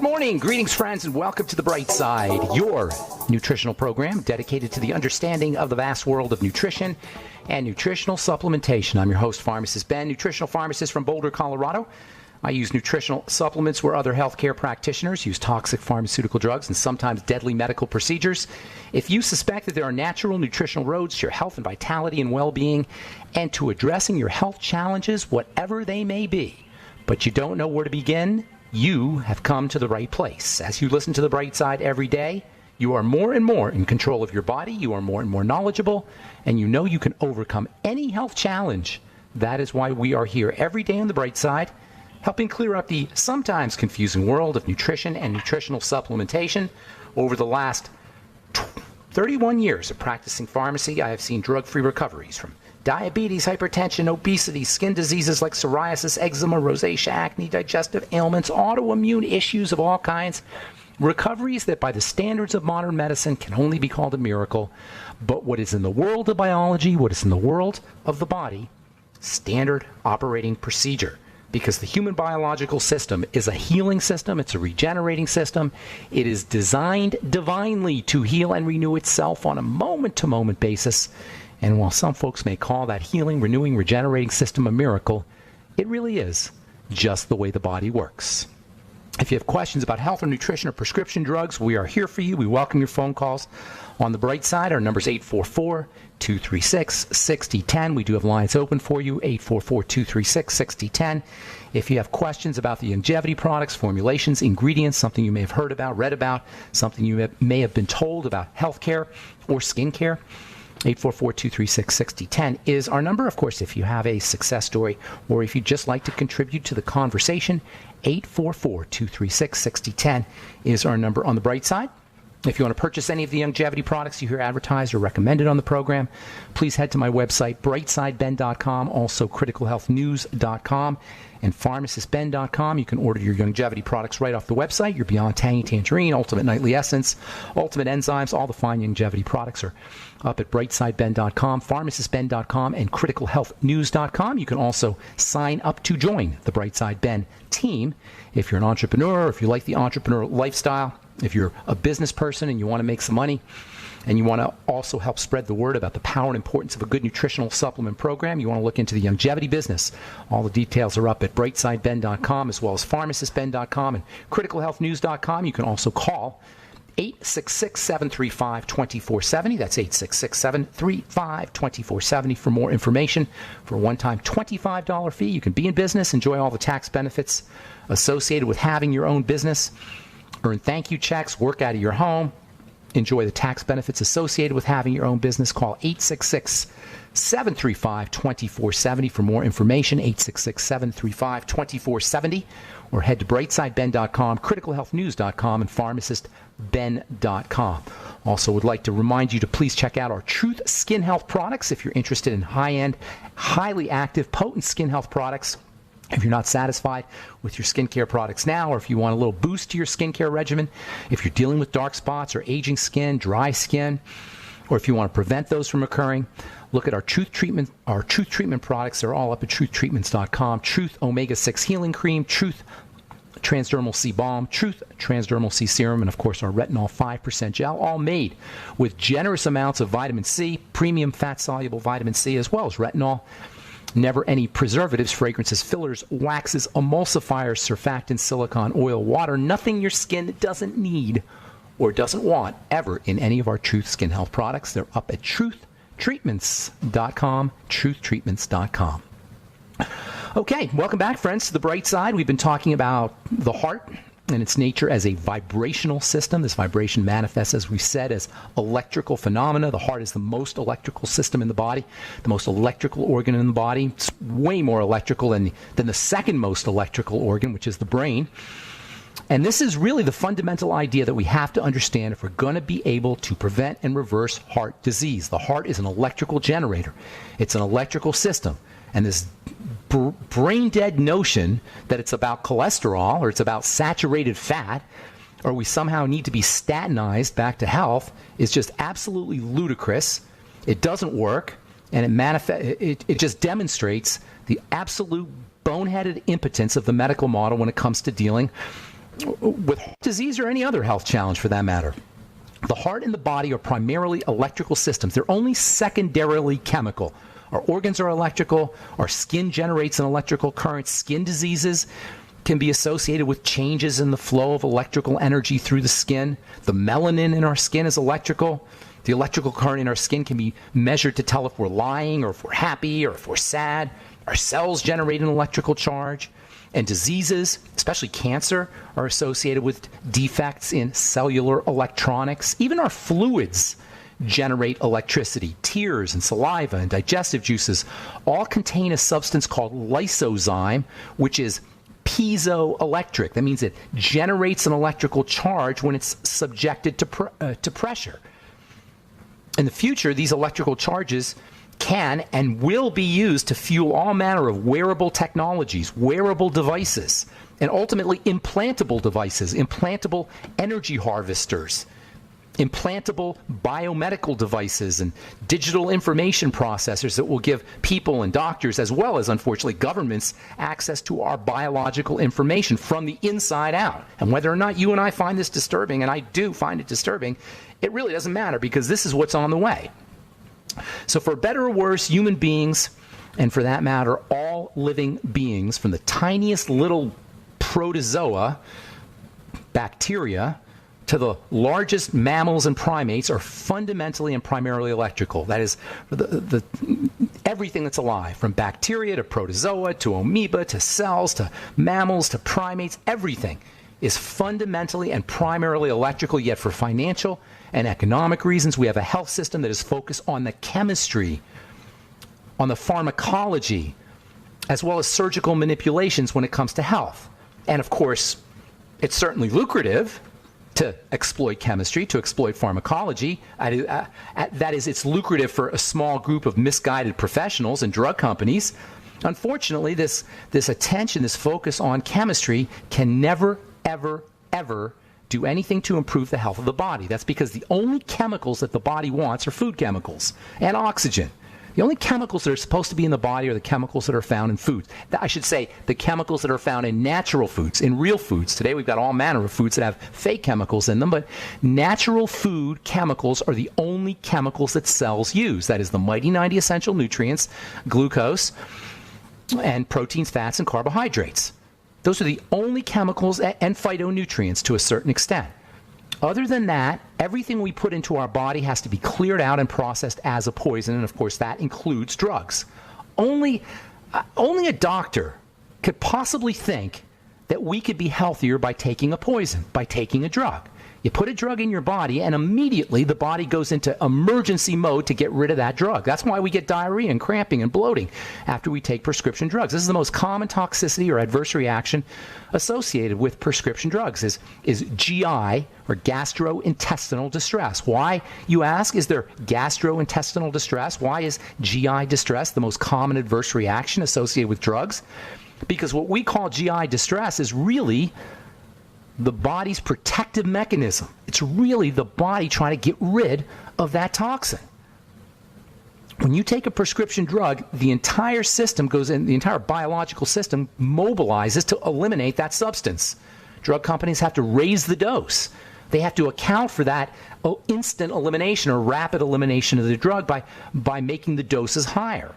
Good morning, greetings friends, and welcome to The Bright Side, your nutritional program dedicated to the understanding of the vast world of nutrition and nutritional supplementation. I'm your host, Pharmacist Ben, nutritional pharmacist from Boulder, Colorado. I use nutritional supplements where other healthcare practitioners use toxic pharmaceutical drugs and sometimes deadly medical procedures. If you suspect that there are natural nutritional roads to your health and vitality and well-being and to addressing your health challenges, whatever they may be, but you don't know where to begin, you have come to the right place. As you listen to The Bright Side every day, you are more and more in control of your body, you are more and more knowledgeable, and you know you can overcome any health challenge. That is why we are here every day on The Bright Side, helping clear up the sometimes confusing world of nutrition and nutritional supplementation. Over the last 31 years of practicing pharmacy, I have seen drug-free recoveries from diabetes, hypertension, obesity, skin diseases like psoriasis, eczema, rosacea, acne, digestive ailments, autoimmune issues of all kinds. Recoveries that by the standards of modern medicine can only be called a miracle. But what is in the world of biology, what is in the world of the body, standard operating procedure. Because the human biological system is a healing system, it's a regenerating system. It is designed divinely to heal and renew itself on a moment-to-moment basis. And while some folks may call that healing, renewing, regenerating system a miracle, it really is just the way the body works. If you have questions about health or nutrition or prescription drugs, we are here for you. We welcome your phone calls. On the bright side, our number is 844-236-6010. We do have lines open for you, 844-236-6010. If you have questions about the longevity products, formulations, ingredients, something you may have heard about, read about, something you may have been told about healthcare or skincare, 844-236-6010 is our number. Of course, if you have a success story or if you'd just like to contribute to the conversation, 844-236-6010 is our number on the bright side. If you want to purchase any of the longevity products you hear advertised or recommended on the program, please head to my website, brightsideben.com, also criticalhealthnews.com and pharmacistben.com. You can order your longevity products right off the website. Your Beyond Tangy Tangerine, Ultimate Nightly Essence, Ultimate Enzymes, all the fine longevity products are up at brightsideben.com, pharmacistben.com, and criticalhealthnews.com. You can also sign up to join the Brightside Ben team if you're an entrepreneur, if you like the entrepreneur lifestyle, if you're a business person and you want to make some money, and you want to also help spread the word about the power and importance of a good nutritional supplement program, you want to look into the longevity business. All the details are up at brightsideben.com as well as pharmacistben.com and criticalhealthnews.com. You can also call 866-735-2470. That's 866-735-2470 for more information. For a one-time $25 fee, you can be in business, enjoy all the tax benefits associated with having your own business, earn thank you checks, work out of your home, enjoy the tax benefits associated with having your own business. Call 866-735-2470 for more information, 866-735-2470, or head to brightsideben.com, criticalhealthnews.com, and pharmacistben.com. Also would like to remind you to please check out our Truth Skin Health products if you're interested in high-end, highly active, potent skin health products. If you're not satisfied with your skincare products now, or if you want a little boost to your skincare regimen, if you're dealing with dark spots or aging skin, dry skin, or if you want to prevent those from occurring, look at our Truth Treatment products. They're all up at truthtreatments.com. Truth Omega-6 Healing Cream, Truth Transdermal C Balm, Truth Transdermal C Serum, and of course our Retinol 5% Gel, all made with generous amounts of vitamin C, premium fat-soluble vitamin C, as well as retinol. Never any preservatives, fragrances, fillers, waxes, emulsifiers, surfactants, silicone, oil, water, nothing your skin doesn't need or doesn't want ever in any of our Truth Skin Health products. They're up at truthtreatments.com, truthtreatments.com. Okay, welcome back, friends, to The Bright Side. We've been talking about the heart and its nature as a vibrational system. This vibration manifests, as we've said, as electrical phenomena. The heart is the most electrical system in the body, the most electrical organ in the body. It's way more electrical than the second most electrical organ, which is the brain. And this is really the fundamental idea that we have to understand if we're going to be able to prevent and reverse heart disease. The heart is an electrical generator. It's an electrical system. And this brain-dead notion that it's about cholesterol or it's about saturated fat or we somehow need to be statinized back to health is just absolutely ludicrous. It doesn't work, and it just demonstrates the absolute boneheaded impotence of the medical model when it comes to dealing with heart disease or any other health challenge for that matter. The heart and the body are primarily electrical systems. They're only secondarily chemical. Our organs are electrical. Our skin generates an electrical current. Skin diseases can be associated with changes in the flow of electrical energy through the skin. The melanin in our skin is electrical. The electrical current in our skin can be measured to tell if we're lying or if we're happy or if we're sad. Our cells generate an electrical charge. And diseases, especially cancer, are associated with defects in cellular electronics. Even our fluids generate electricity. Tears and saliva and digestive juices all contain a substance called lysozyme, which is piezoelectric. That means it generates an electrical charge when it's subjected to pressure. In the future, these electrical charges can and will be used to fuel all manner of wearable technologies, wearable devices, and ultimately implantable devices, implantable energy harvesters, implantable biomedical devices, and digital information processors that will give people and doctors, as well as, unfortunately, governments, access to our biological information from the inside out. And whether or not you and I find this disturbing, and I do find it disturbing, it really doesn't matter, because this is what's on the way. So for better or worse, human beings, and for that matter, all living beings, from the tiniest little protozoa, bacteria, to the largest mammals and primates, are fundamentally and primarily electrical. That is, everything that's alive, from bacteria to protozoa to amoeba to cells to mammals to primates, everything is fundamentally and primarily electrical. Yet for financial and economic reasons, we have a health system that is focused on the chemistry, on the pharmacology, as well as surgical manipulations when it comes to health. And of course, it's certainly lucrative to exploit chemistry, to exploit pharmacology. That is, it's lucrative for a small group of misguided professionals and drug companies. Unfortunately, this attention, this focus on chemistry can never, ever, ever do anything to improve the health of the body. That's because the only chemicals that the body wants are food chemicals and oxygen. The only chemicals that are supposed to be in the body are the chemicals that are found in foods. I should say the chemicals that are found in natural foods, in real foods. Today we've got all manner of foods that have fake chemicals in them, but natural food chemicals are the only chemicals that cells use. That is the mighty 90 essential nutrients, glucose, and proteins, fats, and carbohydrates. Those are the only chemicals and phytonutrients to a certain extent. Other than that, everything we put into our body has to be cleared out and processed as a poison, and of course that includes drugs. Only a doctor could possibly think that we could be healthier by taking a poison, by taking a drug. You put a drug in your body, and immediately the body goes into emergency mode to get rid of that drug. That's why we get diarrhea and cramping and bloating after we take prescription drugs. This is the most common toxicity or adverse reaction associated with prescription drugs is GI, or gastrointestinal distress. Why, you ask, is there gastrointestinal distress? Why is GI distress the most common adverse reaction associated with drugs? Because what we call GI distress is really the body's protective mechanism. It's really the body trying to get rid of that toxin. When you take a prescription drug, the entire system goes in, the entire biological system mobilizes to eliminate that substance. Drug companies have to raise the dose. They have to account for that instant elimination or rapid elimination of the drug by making the doses higher.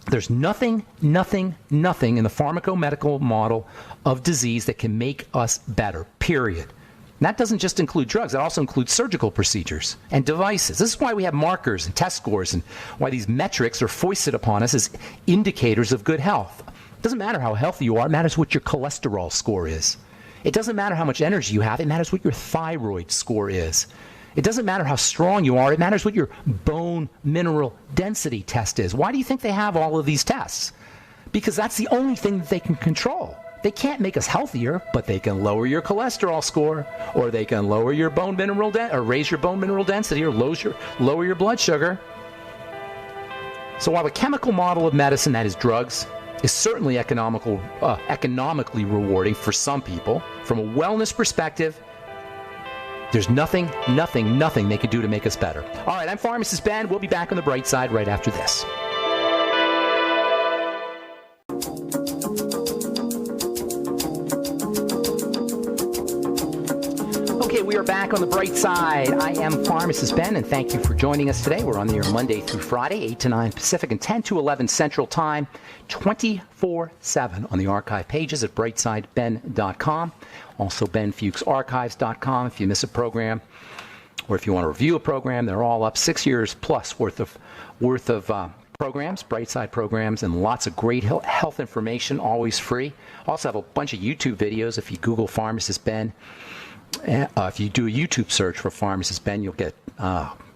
There's nothing in the pharmacomedical model of disease that can make us better, period. And that doesn't just include drugs. It also includes surgical procedures and devices. This is why we have markers and test scores and why these metrics are foisted upon us as indicators of good health. It doesn't matter how healthy you are. It matters what your cholesterol score is. It doesn't matter how much energy you have. It matters what your thyroid score is. It doesn't matter how strong you are. It matters what your bone mineral density test is. Why do you think they have all of these tests? Because that's the only thing that they can control. They can't make us healthier, but they can lower your cholesterol score, or they can lower your bone mineral or raise your bone mineral density, or lower your blood sugar. So while the chemical model of medicine, that is drugs, is certainly economically rewarding for some people, from a wellness perspective, there's nothing they can do to make us better. All right, I'm Pharmacist Ben. We'll be back on the bright side right after this. we are back on the bright side. I am Pharmacist Ben, and thank you for joining us today. We're on the air Monday through Friday, 8 to 9 Pacific and 10 to 11 Central Time, 24/7 on the archive pages at brightsideben.com. Also, benfuchsarchives.com if you miss a program, or if you want to review a program. They're all up 6 years plus worth of programs, Brightside programs, and lots of great health information, always free. Also have a bunch of YouTube videos. If you Google Pharmacist Ben, if you do a YouTube search for Pharmacist Ben, you'll get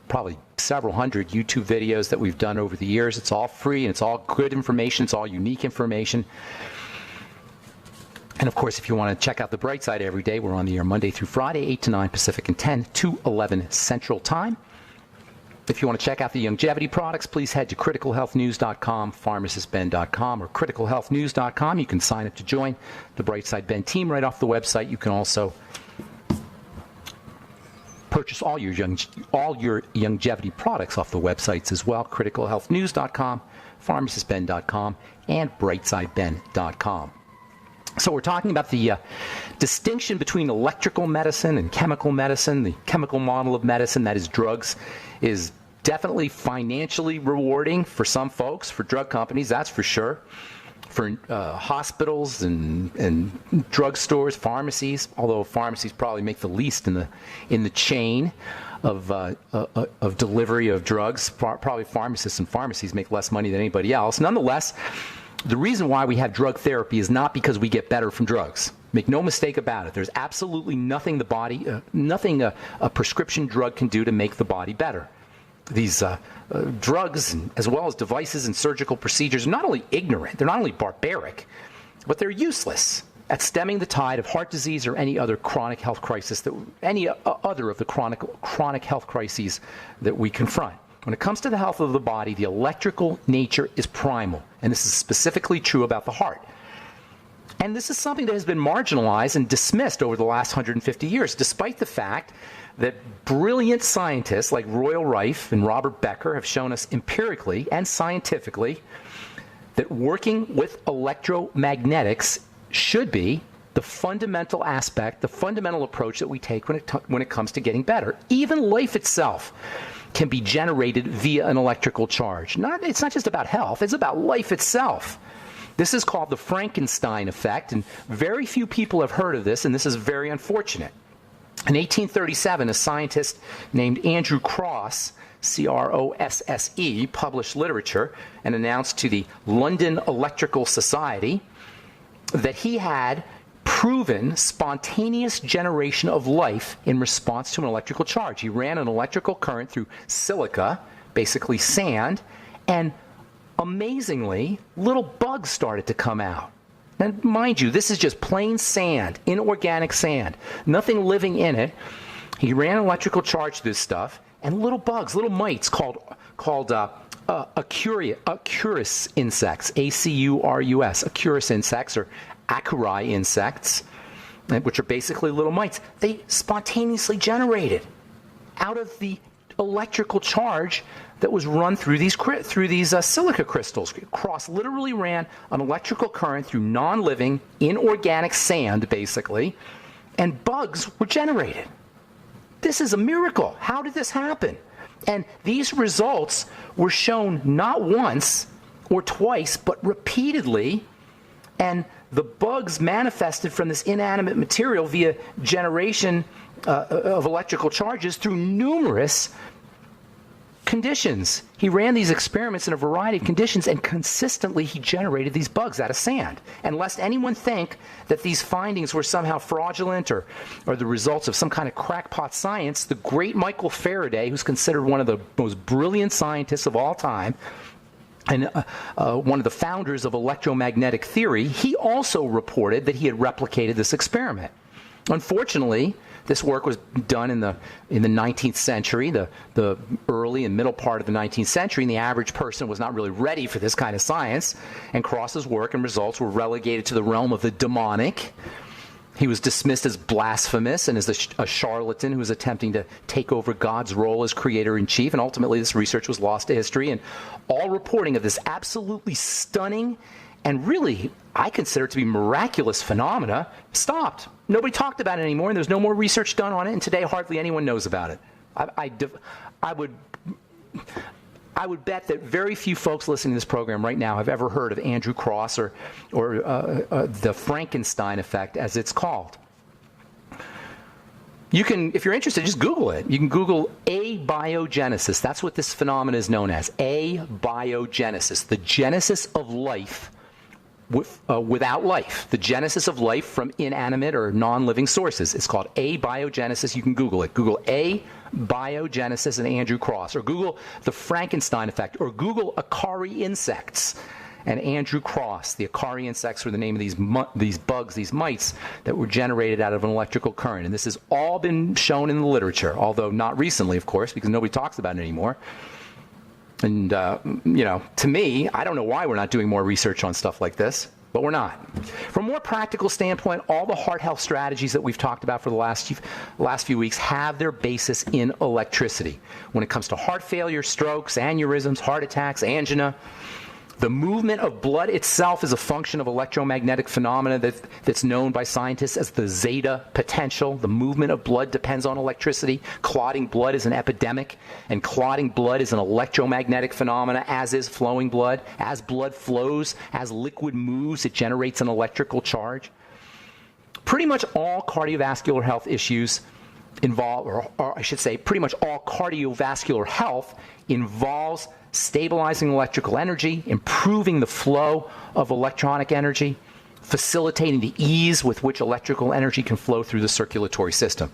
probably several hundred YouTube videos that we've done over the years. It's all free, and it's all good information. It's all unique information. And, of course, if you want to check out the Bright Side every day, we're on the air Monday through Friday, 8 to 9 Pacific and 10 to 11 Central Time. If you want to check out the longevity products, please head to criticalhealthnews.com, pharmacistben.com, or criticalhealthnews.com. You can sign up to join the Brightside Ben team right off the website. You can also purchase all your longevity products off the websites as well, criticalhealthnews.com, pharmacistben.com, and brightsideben.com. So we're talking about the distinction between electrical medicine and chemical medicine. The chemical model of medicine, that is drugs, is definitely financially rewarding for some folks, for drug companies, that's for sure. For hospitals and drugstores, pharmacies, although pharmacies probably make the least in the chain of delivery of drugs. Probably pharmacists and pharmacies make less money than anybody else. Nonetheless, the reason why we have drug therapy is not because we get better from drugs. Make no mistake about it. There's absolutely nothing nothing a prescription drug can do to make the body better. These drugs, as well as devices and surgical procedures, are not only ignorant, they're not only barbaric, but they're useless at stemming the tide of heart disease or any other chronic health crisis, any other of the chronic health crises that we confront. When it comes to the health of the body, the electrical nature is primal, and this is specifically true about the heart. And this is something that has been marginalized and dismissed over the last 150 years, despite the fact that brilliant scientists like Royal Rife and Robert Becker have shown us empirically and scientifically that working with electromagnetics should be the fundamental aspect, the fundamental approach that we take when it comes to getting better. Even life itself can be generated via an electrical charge. It's not just about health, it's about life itself. This is called the Frankenstein effect, and very few people have heard of this, and this is very unfortunate. In 1837, a scientist named Andrew Crosse, C-R-O-S-S-E, published literature and announced to the London Electrical Society that he had proven spontaneous generation of life in response to an electrical charge. He ran an electrical current through silica, basically sand, and amazingly, little bugs started to come out. Now, mind you, this is just plain sand, inorganic sand, nothing living in it. He ran an electrical charge to this stuff, and little bugs, little mites called Acurus insects, A-C-U-R-U-S, Acurus insects, or Acuri insects, which are basically little mites. They spontaneously generated out of the electrical charge that was run through these silica crystals. Crosse literally ran an electrical current through non-living, inorganic sand, basically, and bugs were generated. This is a miracle. How did this happen? And these results were shown not once or twice, but repeatedly, and the bugs manifested from this inanimate material via generation of electrical charges through numerous conditions. He ran these experiments in a variety of conditions, and consistently he generated these bugs out of sand. And lest anyone think that these findings were somehow fraudulent or the results of some kind of crackpot science, the great Michael Faraday, who's considered one of the most brilliant scientists of all time, and one of the founders of electromagnetic theory, he also reported that he had replicated this experiment. Unfortunately, this work was done in the 19th century, the early and middle part of the 19th century, and the average person was not really ready for this kind of science, and Crosse's work and results were relegated to the realm of the demonic. He was dismissed as blasphemous and as a charlatan who was attempting to take over God's role as creator-in-chief, and ultimately this research was lost to history, and all reporting of this absolutely stunning and really, I consider it to be miraculous phenomena, stopped. Nobody talked about it anymore, and there's no more research done on it, and today hardly anyone knows about it. I would bet that very few folks listening to this program right now have ever heard of Andrew Cross or the Frankenstein effect, as it's called. You can, if you're interested, just Google it. You can Google abiogenesis. That's what this phenomenon is known as, abiogenesis, the genesis of life without life, the genesis of life from inanimate or non-living sources. It's called abiogenesis. You can Google it. Google abiogenesis and Andrew Cross, or Google the Frankenstein effect, or Google Acari insects and Andrew Cross. The Acari insects were the name of these bugs, these mites that were generated out of an electrical current. And this has all been shown in the literature, although not recently, of course, because nobody talks about it anymore. And, to me, I don't know why we're not doing more research on stuff like this, but we're not. From a more practical standpoint, all the heart health strategies that we've talked about for the last few weeks have their basis in electricity. When it comes to heart failure, strokes, aneurysms, heart attacks, angina, the movement of blood itself is a function of electromagnetic phenomena that's known by scientists as the zeta potential. The movement of blood depends on electricity. Clotting blood is an epidemic, and clotting blood is an electromagnetic phenomena, as is flowing blood. As blood flows, as liquid moves, it generates an electrical charge. Pretty much all cardiovascular health issues involve, or I should say, pretty much all cardiovascular health involves stabilizing electrical energy, improving the flow of electronic energy, facilitating the ease with which electrical energy can flow through the circulatory system.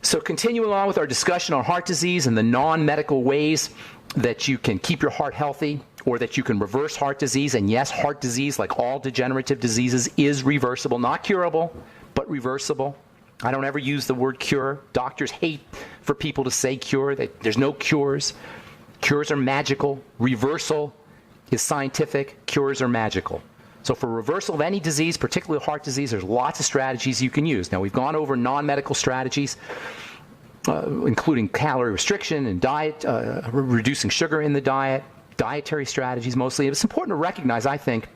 So continuing on with our discussion on heart disease and the non-medical ways that you can keep your heart healthy, or that you can reverse heart disease. And yes, heart disease, like all degenerative diseases, is reversible, not curable, but reversible. I don't ever use the word cure. Doctors hate for people to say cure. There's no cures. Cures are magical. Reversal is scientific. Cures are magical. So for reversal of any disease, particularly heart disease, there's lots of strategies you can use. Now, we've gone over non-medical strategies, including calorie restriction and diet, reducing sugar in the diet, dietary strategies mostly. It's important to recognize, I think,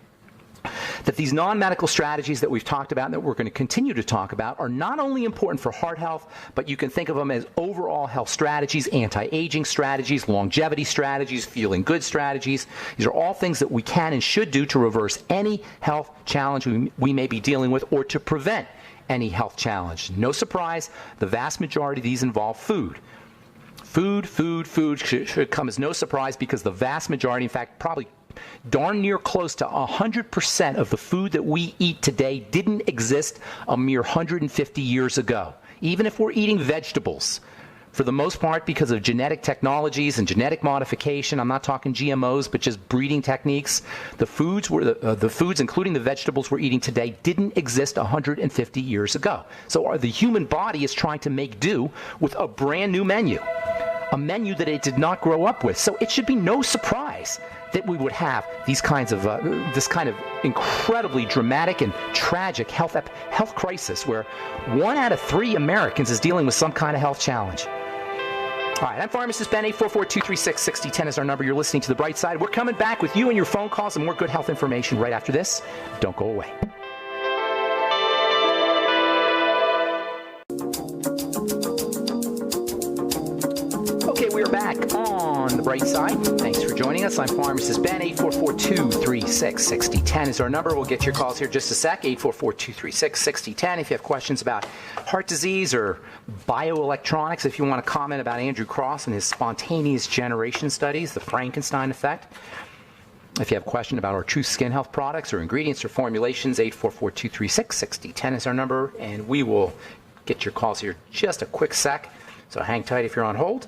that these non-medical strategies that we've talked about and that we're going to continue to talk about are not only important for heart health, but you can think of them as overall health strategies, anti-aging strategies, longevity strategies, feeling good strategies. These are all things that we can and should do to reverse any health challenge we may be dealing with, or to prevent any health challenge. No surprise, the vast majority of these involve food. Food should come as no surprise, because the vast majority, in fact, probably darn near close to 100% of the food that we eat today didn't exist a mere 150 years ago. Even if we're eating vegetables, for the most part because of genetic technologies and genetic modification, I'm not talking GMOs, but just breeding techniques, the foods, including the vegetables we're eating today, didn't exist 150 years ago. So the human body is trying to make do with a brand new menu, a menu that it did not grow up with. So it should be no surprise that we would have these kinds of this kind of incredibly dramatic and tragic health crisis, where 1 out of 3 Americans is dealing with some kind of health challenge. All right, I'm Pharmacist Ben. 844-236-6010 is our number. You're listening to The Bright Side. We're coming back with you and your phone calls and more good health information right after this. Don't go away. Okay, we are back on The Bright Side. Thanks for joining us. I'm Pharmacist Ben. 844-236-6010 is our number. We'll get your calls here in just a sec. 844-236-6010. If you have questions about heart disease or bioelectronics, if you want to comment about Andrew Cross and his spontaneous generation studies, the Frankenstein effect. If you have a question about our True Skin Health products or ingredients or formulations, 844-236-6010 is our number. And we will get your calls here in just a quick sec. So hang tight if you're on hold.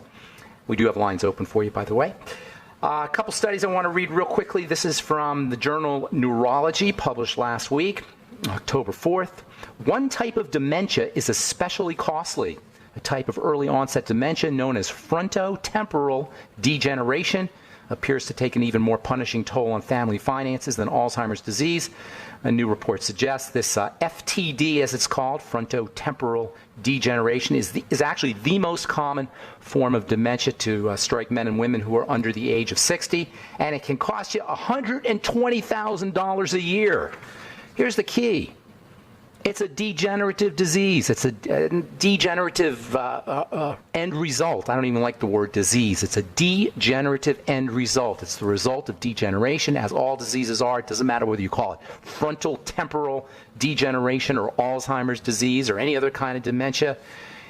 We do have lines open for you, by the way. A couple studies I want to read real quickly. This is from the journal Neurology, published last week, October 4th. One type of dementia is especially costly, a type of early onset dementia known as frontotemporal degeneration. appears to take an even more punishing toll on family finances than Alzheimer's disease. A new report suggests this FTD, as it's called, frontotemporal degeneration, is actually the most common form of dementia to strike men and women who are under the age of 60, and it can cost you $120,000 a year. Here's the key. It's a degenerative disease. It's a degenerative end result. I don't even like the word disease. It's a degenerative end result. It's the result of degeneration, as all diseases are. It doesn't matter whether you call it frontal temporal degeneration or Alzheimer's disease or any other kind of dementia.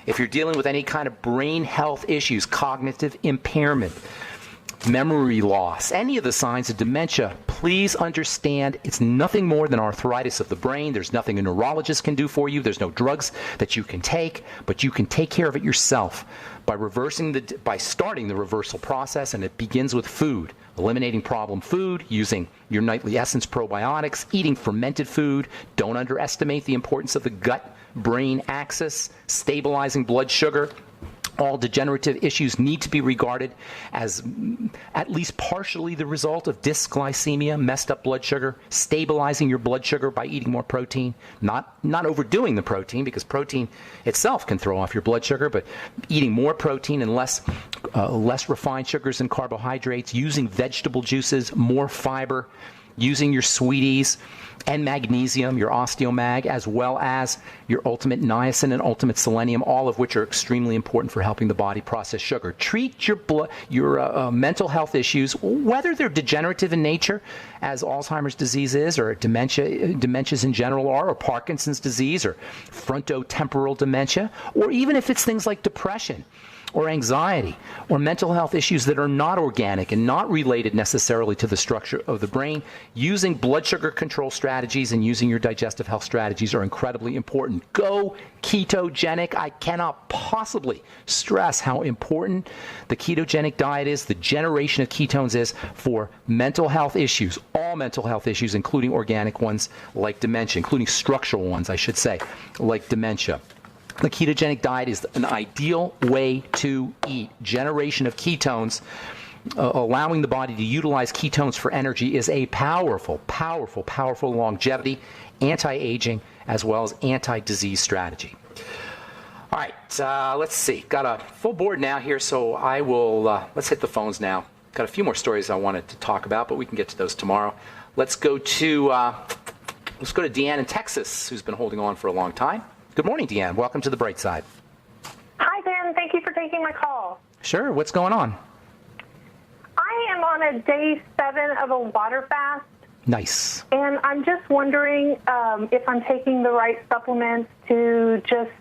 If you're dealing with any kind of brain health issues, cognitive impairment, memory loss, any of the signs of dementia, please understand it's nothing more than arthritis of the brain. There's nothing a neurologist can do for you. There's no drugs that you can take, but you can take care of it yourself by starting the reversal process, and it begins with food. Eliminating problem food, using your nightly Essence probiotics, eating fermented food. Don't underestimate the importance of the gut-brain axis, stabilizing blood sugar. All degenerative issues need to be regarded as at least partially the result of dysglycemia, messed up blood sugar, stabilizing your blood sugar by eating more protein, not overdoing the protein, because protein itself can throw off your blood sugar, but eating more protein and less refined sugars and carbohydrates, using vegetable juices, more fiber, using your sweeties and magnesium, your osteomag, as well as your ultimate niacin and ultimate selenium, all of which are extremely important for helping the body process sugar. Treat your mental health issues, whether they're degenerative in nature, as Alzheimer's disease is, or dementias in general are, or Parkinson's disease, or frontotemporal dementia, or even if it's things like depression, or anxiety, or mental health issues that are not organic and not related necessarily to the structure of the brain. Using blood sugar control strategies and using your digestive health strategies are incredibly important. Go ketogenic. I cannot possibly stress how important the ketogenic diet is, the generation of ketones is for mental health issues, all mental health issues, including organic ones like dementia, including structural ones, I should say, like dementia. The ketogenic diet is an ideal way to eat. Generation of ketones, allowing the body to utilize ketones for energy, is a powerful, powerful, powerful longevity, anti-aging, as well as anti-disease strategy. All right, let's see. Got a full board now here, so I will, let's hit the phones now. Got a few more stories I wanted to talk about, but we can get to those tomorrow. Let's go to Deanne in Texas, who's been holding on for a long time. Good morning, Deanne. Welcome to the Bright Side. Hi, Ben. Thank you for taking my call. Sure. What's going on? I am on a day 7 of a water fast. Nice. And I'm just wondering if I'm taking the right supplements to just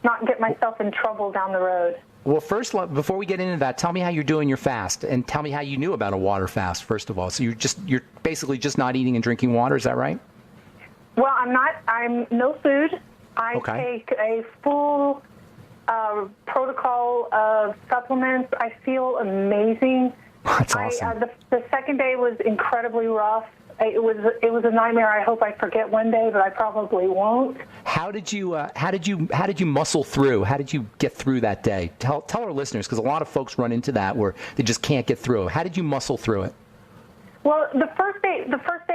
not get myself in trouble down the road. Well, first, before we get into that, tell me how you're doing your fast, and tell me how you knew about a water fast, first of all. So you're basically just not eating and drinking water, is that right? Well, I'm no food. I take a full protocol of supplements. I feel amazing. That's awesome. The second day was incredibly rough. It was a nightmare. I hope I forget one day, but I probably won't. How did you muscle through? How did you get through that day? Tell our listeners, because a lot of folks run into that where they just can't get through. How did you muscle through it? Well, the first day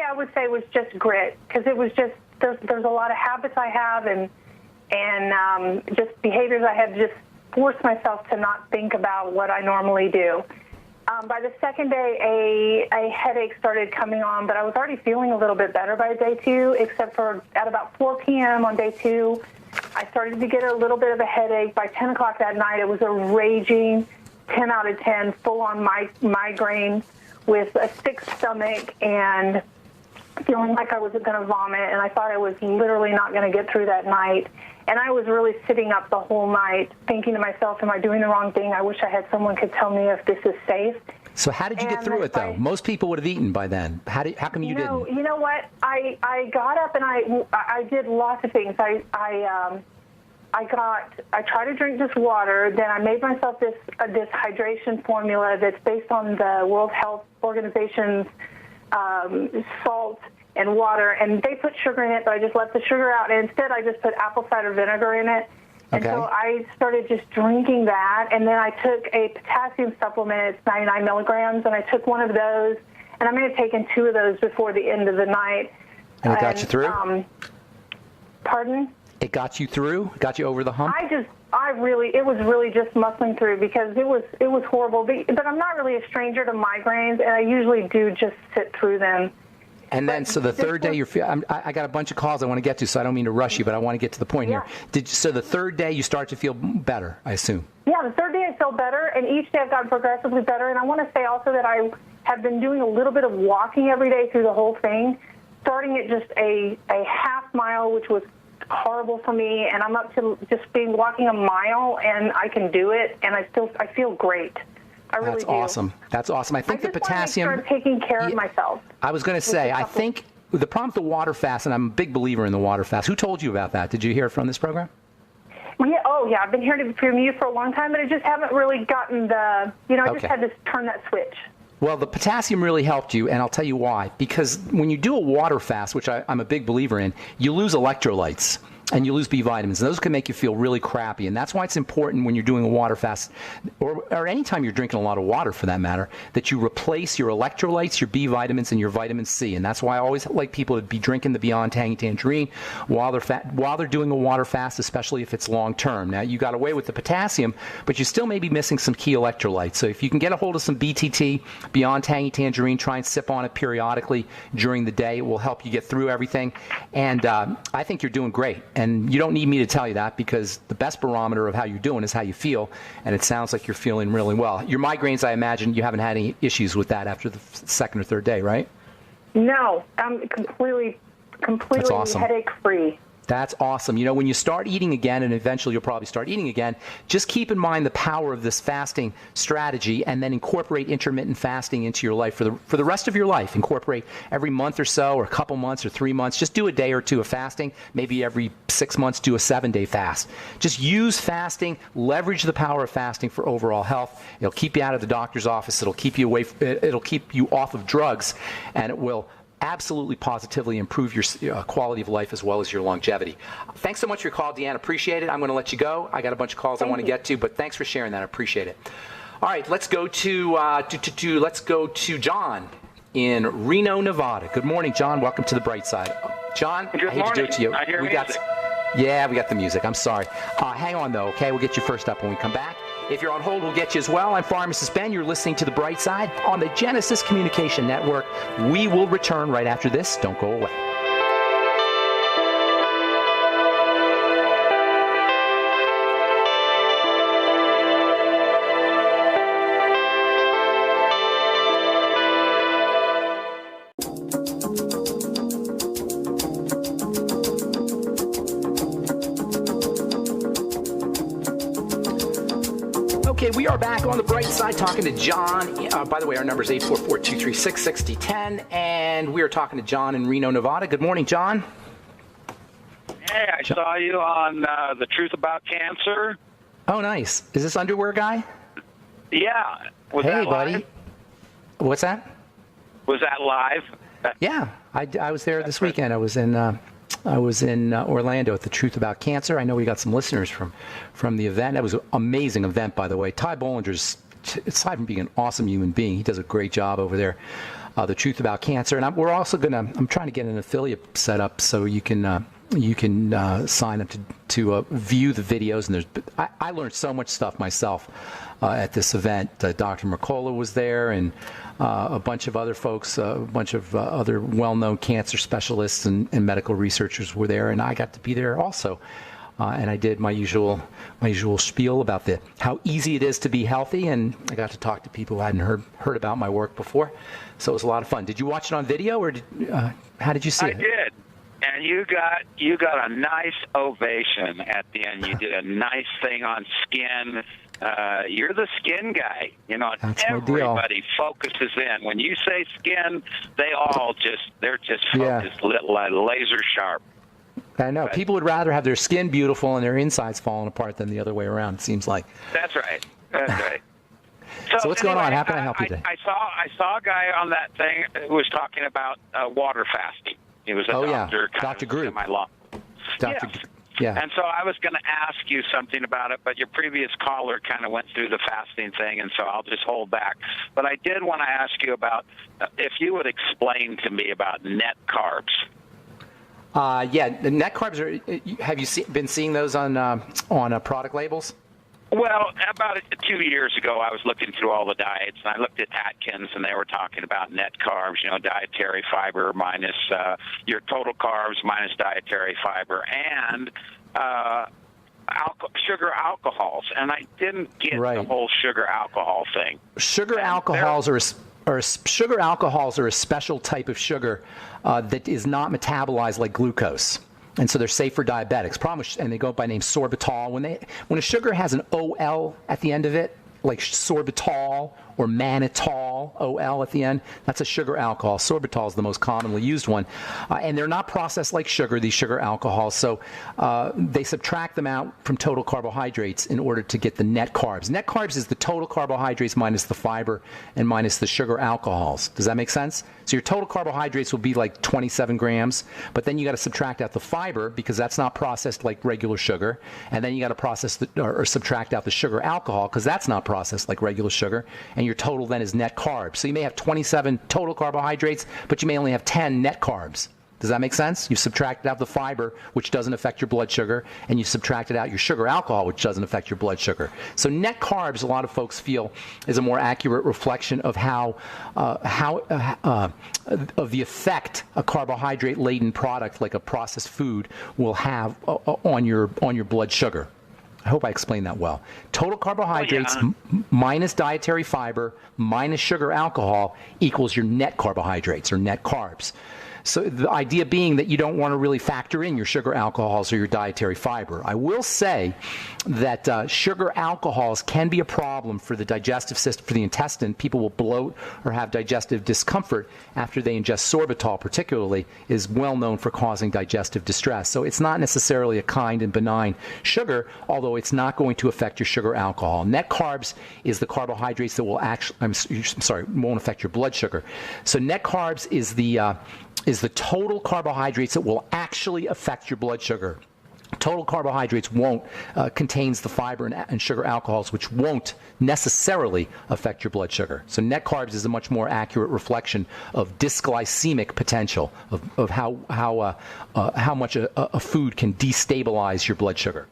I would say was just grit, because it was just there's a lot of habits I have and just behaviors I had to just force myself to not think about what I normally do. By the second day, a headache started coming on, but I was already feeling a little bit better by day 2, except for at about 4 p.m. on day 2, I started to get a little bit of a headache. By 10 o'clock that night, it was a raging 10 out of 10 full-on migraine with a sick stomach and feeling like I was going to vomit, and I thought I was literally not going to get through that night. And I was really sitting up the whole night thinking to myself, am I doing the wrong thing? I wish I had someone could tell me if this is safe. So how did you get through it, though? Most people would have eaten by then. How come you didn't? You know what? I got up and I did lots of things. I tried to drink this water. Then I made myself this hydration formula that's based on the World Health Organization's salt and water, and they put sugar in it, but I just left the sugar out, and instead I just put apple cider vinegar in it, And Okay. so I started just drinking that, and then I took a potassium supplement. It's 99 milligrams, and I took one of those, and I may have taken 2 of those before the end of the night. And it got you through? Pardon? It got you through? Got you over the hump? It was really just muscling through because it was horrible. But I'm not really a stranger to migraines, and I usually do just sit through them. And then, so the third day, I got a bunch of calls I want to get to, so I don't mean to rush you, but I want to get to the point here. So the third day, you start to feel better, I assume? Yeah, the third day I felt better, and each day I've gotten progressively better. And I want to say also that I have been doing a little bit of walking every day through the whole thing, starting at just a half mile, which was horrible for me, and I'm up to just walking a mile, and I can do it, and I feel great. I really do. That's awesome. That's awesome. I think the potassium. I just want to start taking care of myself. I was going to say, I think the problem with the water fast, and I'm a big believer in the water fast. Who told you about that? Did you hear it from this program? Yeah. Oh, yeah. I've been hearing it from you for a long time, but I just haven't really gotten I just had to turn that switch. Well, the potassium really helped you, and I'll tell you why. Because when you do a water fast, which I'm a big believer in, you lose electrolytes. And you lose B vitamins. And those can make you feel really crappy. And that's why it's important when you're doing a water fast, or anytime you're drinking a lot of water for that matter, that you replace your electrolytes, your B vitamins, and your vitamin C. And that's why I always like people to be drinking the Beyond Tangy Tangerine while they're doing a water fast, especially if it's long term. Now, you got away with the potassium, but you still may be missing some key electrolytes. So if you can get a hold of some BTT, Beyond Tangy Tangerine, try and sip on it periodically during the day. It will help you get through everything. And I think you're doing great. And you don't need me to tell you that, because the best barometer of how you're doing is how you feel, and it sounds like you're feeling really well. Your migraines, I imagine you haven't had any issues with that after the second or third day, right? No, I'm completely That's awesome. Headache-free. That's awesome. When you start eating again, and eventually you'll probably start eating again, just keep in mind the power of this fasting strategy, and then incorporate intermittent fasting into your life for the rest of your life. Incorporate every month or so, or a couple months or 3 months. Just do a day or two of fasting. Maybe every 6 months, do a 7-day fast. Just use fasting. Leverage the power of fasting for overall health. It'll keep you out of the doctor's office. It'll keep you it'll keep you off of drugs, and it will absolutely positively improve your quality of life as well as your longevity. Thanks so much for your call, Deanne. Appreciate it. I'm going to let you go. I got a bunch of calls I want to get to, but thanks for sharing that. I appreciate it. All right, let's go to John in Reno, Nevada. Good morning, John. Welcome to the bright side. John, Good I hate morning. to do it to you. I hear music. We got the music. I'm sorry. Hang on, though, okay? We'll get you first up when we come back. If you're on hold, we'll get you as well. I'm Pharmacist Ben. You're listening to The Bright Side on the Genesis Communication Network. We will return right after this. Don't go away. Okay, we are back on the bright side talking to John. By the way, our number is 844-236-6010, and we are talking to John in Reno, Nevada. Good morning, John. Hey, I saw you on The Truth About Cancer. Oh, nice. Is this underwear guy? Yeah. Was hey, that buddy. live? What's that? Was that live? Yeah, I was there this weekend. I was in Orlando at The Truth About Cancer. I know we got some listeners from the event. That was an amazing event, by the way. Ty Bollinger's, aside from being an awesome human being, he does a great job over there. The Truth About Cancer, and we're also I'm trying to get an affiliate set up so you can sign up to view the videos. And I learned so much stuff myself at this event. Dr. Mercola was there, and a bunch of other folks, a bunch of other well-known cancer specialists and medical researchers were there, and I got to be there also. And I did my usual spiel about how easy it is to be healthy, and I got to talk to people who hadn't heard about my work before. So it was a lot of fun. Did you watch it on video, or how did you see it? I did. And you got a nice ovation at the end. You did a nice thing on skin. You're the skin guy. That's everybody focuses in. When you say skin, they're just focused, like laser sharp. I know. People would rather have their skin beautiful and their insides falling apart than the other way around, it seems like. That's right. That's right. So what's going on? How can I help you today? I saw a guy on that thing who was talking about water fasting. He was a doctor. Dr. Group. Dr. Yeah. And so I was going to ask you something about it, but your previous caller kind of went through the fasting thing, and so I'll just hold back. But I did want to ask you about if you would explain to me about net carbs. The net carbs are. Have you been seeing those on product labels? Well, about 2 years ago, I was looking through all the diets, and I looked at Atkins, and they were talking about net carbs, dietary fiber minus your total carbs minus dietary fiber, and sugar alcohols. And I didn't get the whole sugar alcohol thing. Sugar alcohols are a special type of sugar that is not metabolized like glucose. And so they're safe for diabetics. And they go by name sorbitol. When a sugar has an OL at the end of it, like sorbitol or mannitol, OL at the end, that's a sugar alcohol. Sorbitol is the most commonly used one. And they're not processed like sugar, these sugar alcohols. So they subtract them out from total carbohydrates in order to get the net carbs. Net carbs is the total carbohydrates minus the fiber and minus the sugar alcohols. Does that make sense? So your total carbohydrates will be like 27 grams, but then you got to subtract out the fiber because that's not processed like regular sugar. And then you got to process or subtract out the sugar alcohol because that's not processed like regular sugar. And your total then is net carbs. So you may have 27 total carbohydrates, but you may only have 10 net carbs. Does that make sense? You've subtracted out the fiber, which doesn't affect your blood sugar, and you've subtracted out your sugar alcohol, which doesn't affect your blood sugar. So net carbs, a lot of folks feel, is a more accurate reflection of of the effect a carbohydrate-laden product like a processed food will have on your blood sugar. I hope I explained that well. Total carbohydrates minus dietary fiber minus sugar alcohol equals your net carbohydrates or net carbs. So the idea being that you don't want to really factor in your sugar alcohols or your dietary fiber. I will say that sugar alcohols can be a problem for the digestive system, for the intestine. People will bloat or have digestive discomfort after they ingest sorbitol, particularly, is well known for causing digestive distress. So it's not necessarily a kind and benign sugar, although it's not going to affect your sugar alcohol. Net carbs is the carbohydrates that will won't affect your blood sugar. So net carbs is the total carbohydrates that will actually affect your blood sugar. Total carbohydrates contains the fiber and sugar alcohols, which won't necessarily affect your blood sugar. So net carbs is a much more accurate reflection of dysglycemic potential, of how much a food can destabilize your blood sugar.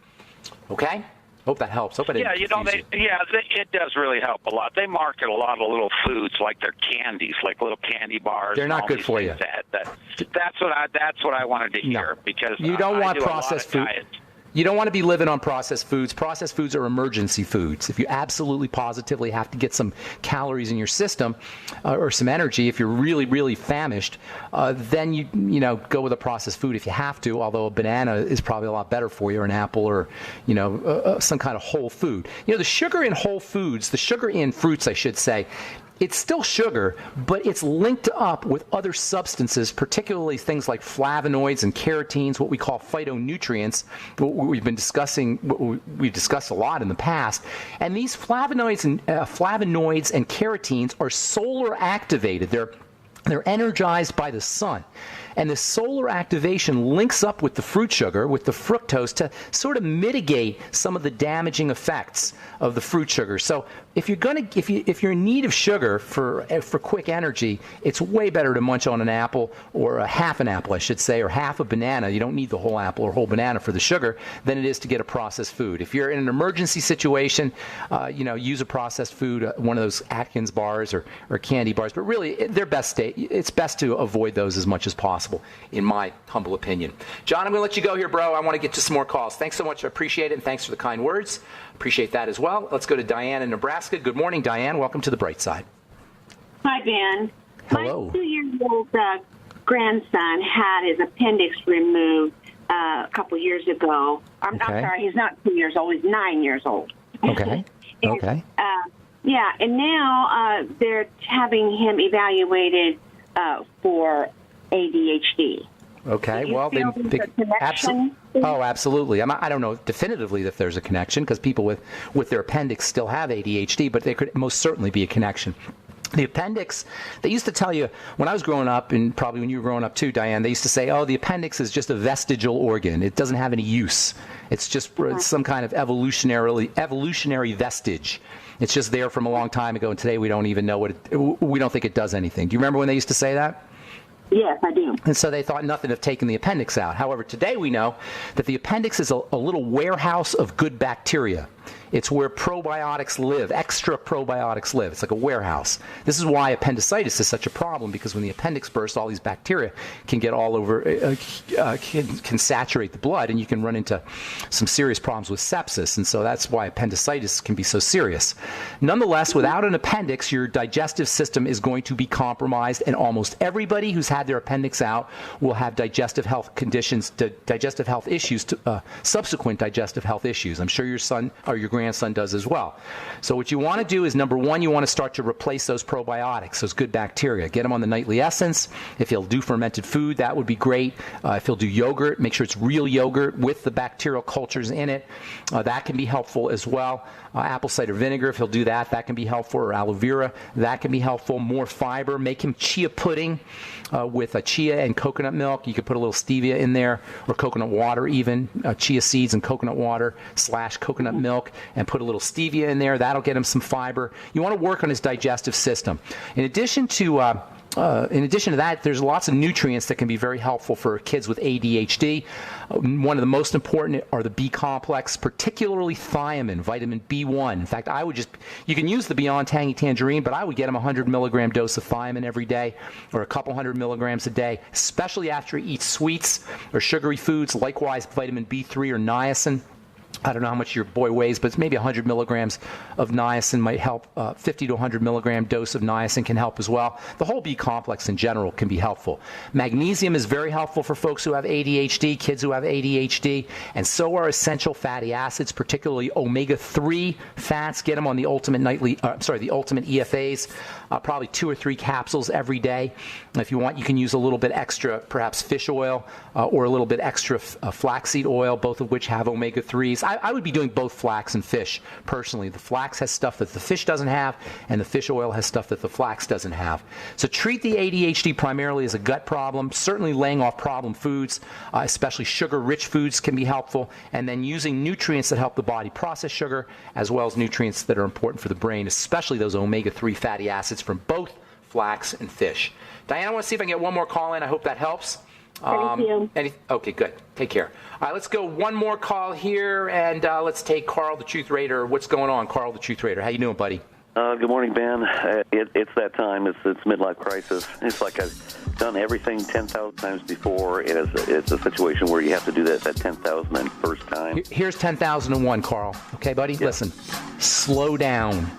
Okay? Hope that helps. Hope I didn't confuse you. It does really help a lot. They market a lot of little foods like they're candies, like little candy bars. They're not good for you. That's what I wanted to hear because you don't want processed food. You don't want to be living on processed foods. Processed foods are emergency foods. If you absolutely positively have to get some calories in your system or some energy, if you're really, really famished, then you go with a processed food if you have to, although a banana is probably a lot better for you, or an apple, or some kind of whole food. The sugar in whole foods, the sugar in fruits, I should say, it's still sugar, but it's linked up with other substances, particularly things like flavonoids and carotenes, what we call phytonutrients, what we've discussed a lot in the past. And these flavonoids and carotenes are solar activated. They're energized by the sun. And the solar activation links up with the fruit sugar, with the fructose, to sort of mitigate some of the damaging effects of the fruit sugar. So if you're in need of sugar for quick energy, it's way better to munch on an apple, or a half an apple, I should say, or half a banana. You don't need the whole apple or whole banana for the sugar, than it is to get a processed food. If you're in an emergency situation, use a processed food, one of those Atkins bars or candy bars. But really, it's best to avoid those as much as possible, in my humble opinion. John, I'm going to let you go here, bro. I want to get to some more calls. Thanks so much. I appreciate it, and thanks for the kind words. Appreciate that as well. Let's go to Diane in Nebraska. Good morning, Diane. Welcome to the Bright Side. Hi, Ben. Hello. My 2-year-old grandson had his appendix removed a couple years ago. I'm sorry, he's not 2 years old. He's 9 years old. Okay. Okay. And now they're having him evaluated for ADHD. Okay, well, absolutely. I don't know definitively if there's a connection, because people with their appendix still have ADHD, but there could most certainly be a connection. The appendix, they used to tell you, when I was growing up, and probably when you were growing up too, Diane, they used to say, oh, the appendix is just a vestigial organ. It doesn't have any use. It's just some kind of evolutionary vestige. It's just there from a long time ago, and today we don't even know we don't think it does anything. Do you remember when they used to say that? Yes, I do. And so they thought nothing of taking the appendix out. However, today we know that the appendix is a little warehouse of good bacteria. It's where probiotics live, extra probiotics live. It's like a warehouse. This is why appendicitis is such a problem, because when the appendix bursts, all these bacteria can get all over, can saturate the blood, and you can run into some serious problems with sepsis. And so that's why appendicitis can be so serious. Nonetheless, without an appendix, your digestive system is going to be compromised, and almost everybody who's had their appendix out will have digestive health conditions, digestive health issues, subsequent digestive health issues. I'm sure your son or your grandson does as well. So what you want to do is, number one, you want to start to replace those probiotics, those good bacteria. Get them on the nightly essence. If he'll do fermented food, that would be great. If he'll do yogurt, make sure it's real yogurt with the bacterial cultures in it. That can be helpful as well. Apple cider vinegar, if he'll do that, that can be helpful. Or aloe vera, that can be helpful. More fiber. Make him chia pudding with a chia and coconut milk. You could put a little stevia in there, or coconut water even. Chia seeds and coconut water / coconut milk, and put a little stevia in there. That'll get him some fiber. You want to work on his digestive system. In addition to that, there's lots of nutrients that can be very helpful for kids with ADHD. One of the most important are the B complex, particularly thiamine, vitamin B1. In fact, you can use the Beyond Tangy Tangerine, but I would get him a 100 milligram dose of thiamine every day, or a couple hundred milligrams a day, especially after he eats sweets or sugary foods. Likewise, vitamin B3 or niacin. I don't know how much your boy weighs, but it's maybe 100 milligrams of niacin might help. 50 to 100 milligram dose of niacin can help as well. The whole B complex in general can be helpful. Magnesium is very helpful for folks who have ADHD, kids who have ADHD, and so are essential fatty acids, particularly omega-3 fats. Get them on the ultimate the ultimate EFAs. Probably 2 or 3 capsules every day. If you want, you can use a little bit extra, perhaps fish oil, or a little bit extra flaxseed oil, both of which have omega-3s. I would be doing both flax and fish, personally. The flax has stuff that the fish doesn't have, and the fish oil has stuff that the flax doesn't have. So treat the ADHD primarily as a gut problem. Certainly laying off problem foods, especially sugar-rich foods, can be helpful, and then using nutrients that help the body process sugar, as well as nutrients that are important for the brain, especially those omega-3 fatty acids from both flax and fish. Diana, I want to see if I can get one more call in. I hope that helps. Thank you. Okay, good. Take care. All right, let's go one more call here, and let's take Carl, the Truth Raider. What's going on, Carl, the Truth Raider? How you doing, buddy? Good morning, Ben. It's that time. It's midlife crisis. It's like I've done everything 10,000 times before. It's a situation where you have to do that 10,001st time. Here's 10,001, Carl. Okay, buddy? Yeah. Listen, slow down.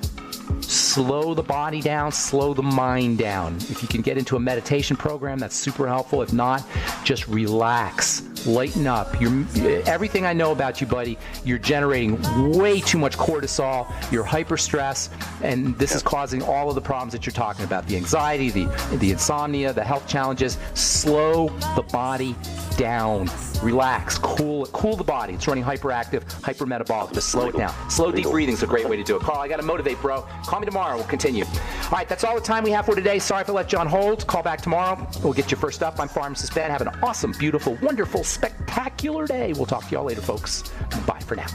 Slow the body down, slow the mind down. If you can get into a meditation program, that's super helpful. If not, just relax, lighten up. Everything I know about you, buddy, you're generating way too much cortisol, you're hyper-stressed, and this is causing all of the problems that you're talking about. The anxiety, the insomnia, the health challenges. Slow the body down. Relax, cool the body. It's running hyperactive, hypermetabolic. Just slow it down. Slow, deep breathing is a great way to do it. Carl, I got to motivate, bro. Call me tomorrow. We'll continue. All right, that's all the time we have for today. Sorry if I let you on hold. Call back tomorrow. We'll get you first up. I'm Pharmacist Ben. Have an awesome, beautiful, wonderful, spectacular day. We'll talk to y'all later, folks. Bye for now.